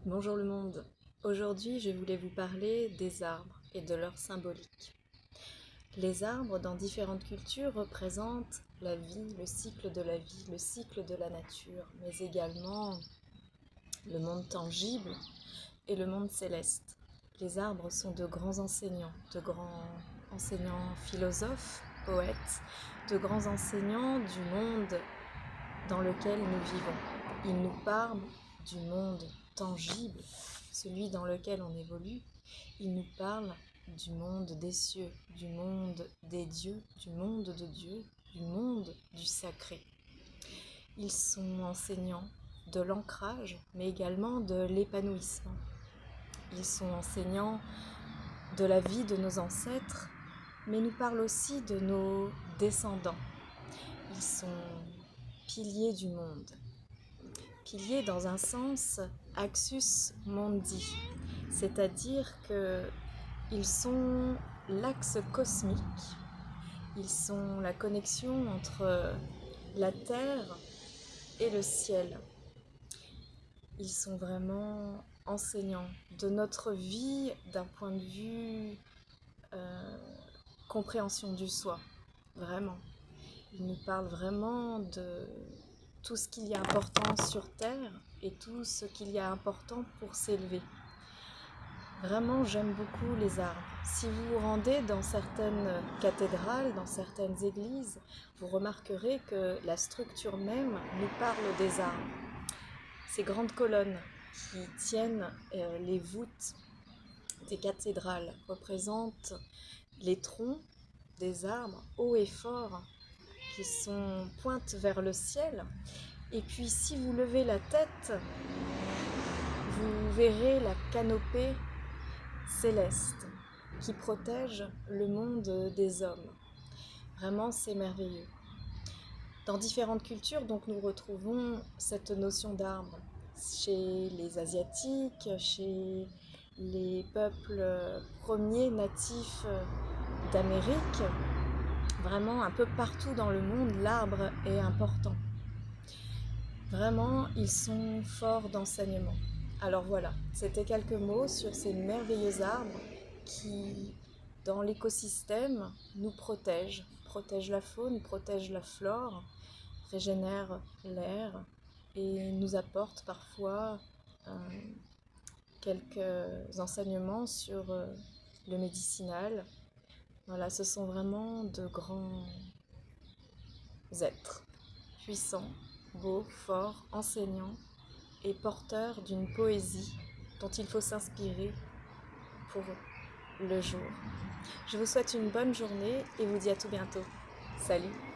Bonjour le monde. Aujourd'hui, je voulais vous parler des arbres et de leur symbolique. Les arbres, dans différentes cultures, représentent la vie, le cycle de la vie, le cycle de la nature, mais également le monde tangible et le monde céleste. Les arbres sont de grands enseignants philosophes, poètes, de grands enseignants du monde dans lequel nous vivons. Ils nous parlent du monde tangible, celui dans lequel on évolue. Ils nous parlent du monde des cieux, du monde des dieux, du monde de Dieu, du monde du sacré. Ils sont enseignants de l'ancrage, mais également de l'épanouissement. Ils sont enseignants de la vie de nos ancêtres, mais nous parlent aussi de nos descendants. Ils sont piliers du monde. Piliers dans un sens axus mundi, c'est-à-dire qu'ils sont l'axe cosmique, ils sont la connexion entre la terre et le ciel. Ils sont vraiment enseignants de notre vie d'un point de vue compréhension du soi, vraiment. Ils nous parlent vraiment de tout ce qu'il y a important sur Terre et tout ce qu'il y a important pour s'élever. Vraiment, j'aime beaucoup les arbres. Si vous vous rendez dans certaines cathédrales, dans certaines églises, vous remarquerez que la structure même nous parle des arbres. Ces grandes colonnes qui tiennent les voûtes des cathédrales représentent les troncs des arbres hauts et forts qui pointent vers le ciel. Et puis si vous levez la tête, vous verrez la canopée céleste qui protège le monde des hommes. Vraiment, c'est merveilleux. Dans différentes cultures, donc, nous retrouvons cette notion d'arbre. Chez les Asiatiques, chez les peuples premiers natifs d'Amérique, vraiment un peu partout dans le monde, l'arbre est important. Vraiment, ils sont forts d'enseignement. Alors voilà, c'était quelques mots sur ces merveilleux arbres qui, dans l'écosystème, nous protègent la faune, protègent la flore, régénèrent l'air et nous apportent parfois quelques enseignements sur le médicinal. Voilà, ce sont vraiment de grands êtres puissants, beaux, forts, enseignants et porteurs d'une poésie dont il faut s'inspirer pour le jour. Je vous souhaite une bonne journée et vous dis à tout bientôt. Salut!